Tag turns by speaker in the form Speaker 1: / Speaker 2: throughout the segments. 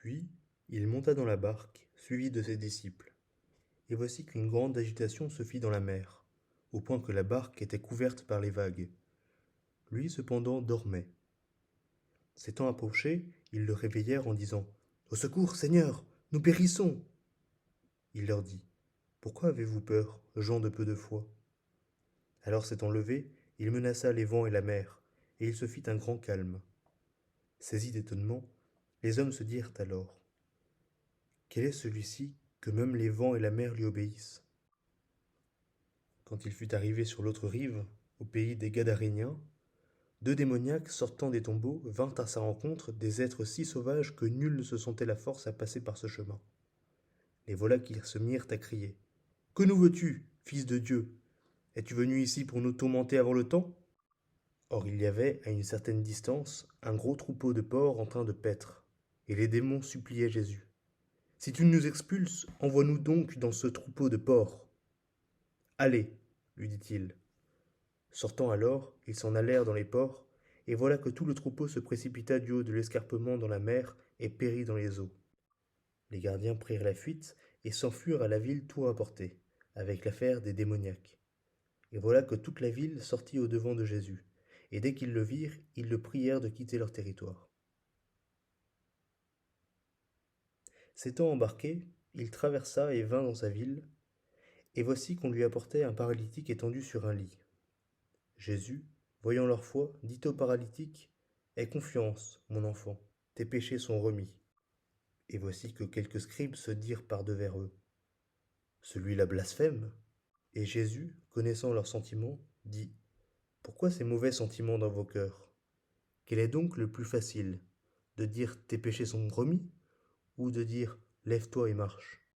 Speaker 1: Puis il monta dans la barque, suivi de ses disciples. Et voici qu'une grande agitation se fit dans la mer, au point que la barque était couverte par les vagues. Lui cependant dormait. S'étant approchés, ils le réveillèrent en disant: Au secours, Seigneur, nous périssons. Il leur dit: Pourquoi avez-vous peur, gens de peu de foi? Alors s'étant levé, il menaça les vents et la mer, et il se fit un grand calme. Saisis d'étonnement, les hommes se dirent alors: Quel est celui-ci que même les vents et la mer lui obéissent? Quand il fut arrivé sur l'autre rive, au pays des Gadaréniens, deux démoniaques sortant des tombeaux vinrent à sa rencontre, des êtres si sauvages que nul ne se sentait la force à passer par ce chemin. Les voilà qui se mirent à crier: Que nous veux-tu, fils de Dieu? Es-tu venu ici pour nous tourmenter avant le temps? Or il y avait, à une certaine distance, un gros troupeau de porcs en train de paître, et les démons suppliaient Jésus: Si tu nous expulses, envoie-nous donc dans ce troupeau de porcs. Allez, lui dit-il. Sortant alors, ils s'en allèrent dans les ports, et voilà que tout le troupeau se précipita du haut de l'escarpement dans la mer et périt dans les eaux. Les gardiens prirent la fuite et s'enfuirent à la ville tout rapportés, avec l'affaire des démoniaques. Et voilà que toute la ville sortit au-devant de Jésus, et dès qu'ils le virent, ils le prièrent de quitter leur territoire. S'étant embarqué, il traversa et vint dans sa ville, et voici qu'on lui apportait un paralytique étendu sur un lit. Jésus, voyant leur foi, dit au paralytique: Aie confiance, mon enfant, tes péchés sont remis. Et voici que quelques scribes se dirent par-devers eux: Celui-là blasphème. Et Jésus, connaissant leurs sentiments, dit: Pourquoi ces mauvais sentiments dans vos cœurs? Quel est donc le plus facile, de dire tes péchés sont remis, ou de dire lève-toi et marche?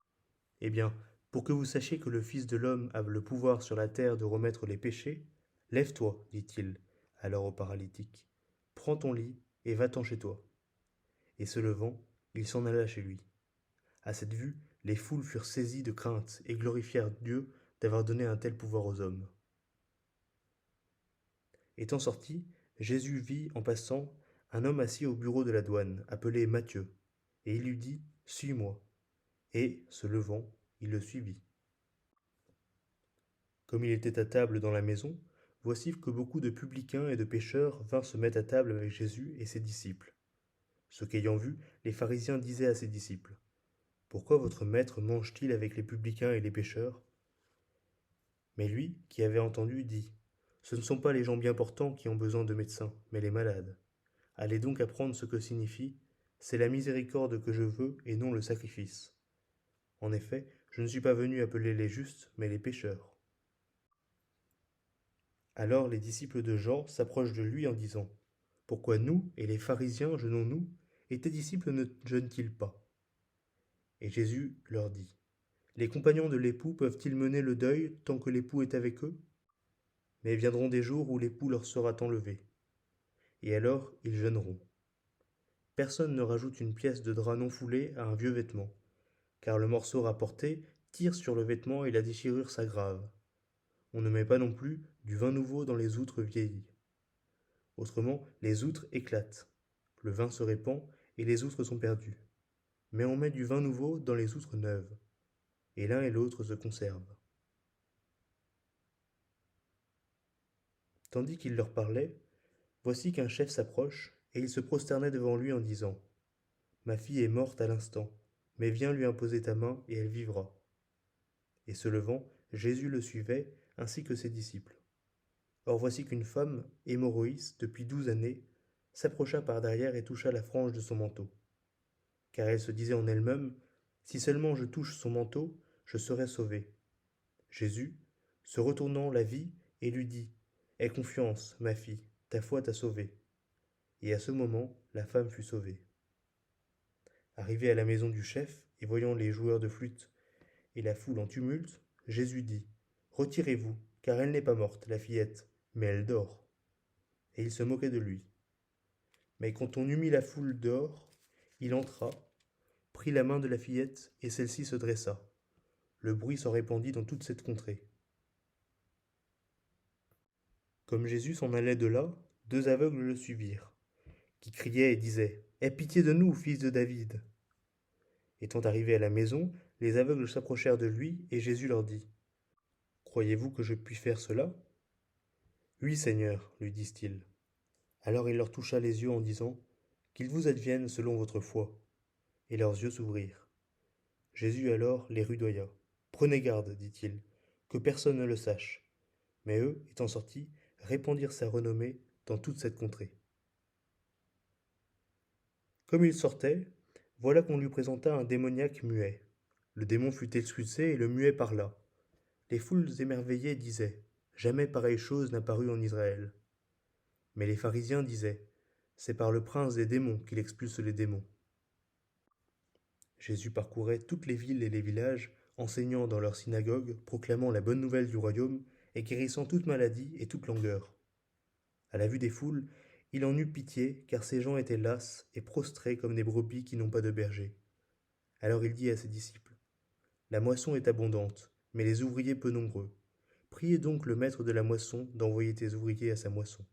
Speaker 1: Eh bien, pour que vous sachiez que le Fils de l'homme a le pouvoir sur la terre de remettre les péchés, lève-toi, dit-il alors au paralytique, prends ton lit et va-t'en chez toi. Et se levant, il s'en alla chez lui. À cette vue, les foules furent saisies de crainte et glorifièrent Dieu d'avoir donné un tel pouvoir aux hommes. Étant sorti, Jésus vit, en passant, un homme assis au bureau de la douane, appelé Matthieu, et il lui dit: Suis-moi. Et, se levant, il le suivit. Comme il était à table dans la maison, voici que beaucoup de publicains et de pécheurs vinrent se mettre à table avec Jésus et ses disciples. Ce qu'ayant vu, les pharisiens disaient à ses disciples: Pourquoi votre maître mange-t-il avec les publicains et les pécheurs? Mais lui, qui avait entendu, dit: Ce ne sont pas les gens bien portants qui ont besoin de médecins, mais les malades. Allez donc apprendre ce que signifie: C'est la miséricorde que je veux et non le sacrifice. En effet, je ne suis pas venu appeler les justes, mais les pécheurs. Alors les disciples de Jean s'approchent de lui en disant: Pourquoi nous et les pharisiens jeûnons-nous, et tes disciples ne jeûnent-ils pas? Et Jésus leur dit: Les compagnons de l'époux peuvent-ils mener le deuil tant que l'époux est avec eux? Mais viendront des jours où l'époux leur sera enlevé, et alors ils jeûneront. Personne ne rajoute une pièce de drap non foulée à un vieux vêtement, car le morceau rapporté tire sur le vêtement et la déchirure s'aggrave. On ne met pas non plus du vin nouveau dans les outres vieillies. Autrement, les outres éclatent, le vin se répand et les outres sont perdues. Mais on met du vin nouveau dans les outres neuves, et l'un et l'autre se conservent. Tandis qu'il leur parlait, voici qu'un chef s'approche, et il se prosternait devant lui en disant: Ma fille est morte à l'instant, mais viens lui imposer ta main, et elle vivra. Et se levant, Jésus le suivait, ainsi que ses disciples. Or voici qu'une femme, hémorroïste depuis 12 années, s'approcha par derrière et toucha la frange de son manteau. Car elle se disait en elle-même: Si seulement je touche son manteau, je serai sauvée. Jésus, se retournant, la vit et lui dit: Aie confiance, ma fille, ta foi t'a sauvée. Et à ce moment, la femme fut sauvée. Arrivé à la maison du chef, et voyant les joueurs de flûte et la foule en tumulte, Jésus dit: Retirez-vous, car elle n'est pas morte, la fillette, mais elle dort. Et il se moquait de lui. Mais quand on eut mis la foule dehors, il entra, prit la main de la fillette, et celle-ci se dressa. Le bruit s'en répandit dans toute cette contrée. Comme Jésus s'en allait de là, deux aveugles le suivirent, qui criaient et disaient: Aie pitié de nous, fils de David. Étant arrivés à la maison, les aveugles s'approchèrent de lui, et Jésus leur dit, croyez-vous que je puis faire cela? Oui, Seigneur, lui disent-ils. Alors il leur toucha les yeux en disant, qu'il vous advienne selon votre foi. Et leurs yeux s'ouvrirent. Jésus alors les rudoya. Prenez garde, dit-il, que personne ne le sache. Mais eux, étant sortis, répandirent sa renommée dans toute cette contrée. Comme il sortait, voilà qu'on lui présenta un démoniaque muet. Le démon fut expulsé et le muet parla. Les foules émerveillées disaient, jamais pareille chose n'a paru en Israël. Mais les pharisiens disaient, c'est par le prince des démons qu'il expulse les démons. Jésus parcourait toutes les villes et les villages, enseignant dans leurs synagogues, proclamant la bonne nouvelle du royaume et guérissant toute maladie et toute langueur. À la vue des foules, il en eut pitié, car ces gens étaient lasses et prostrés comme des brebis qui n'ont pas de berger. Alors il dit à ses disciples, la moisson est abondante, mais les ouvriers peu nombreux. Priez donc le maître de la moisson d'envoyer des ouvriers à sa moisson.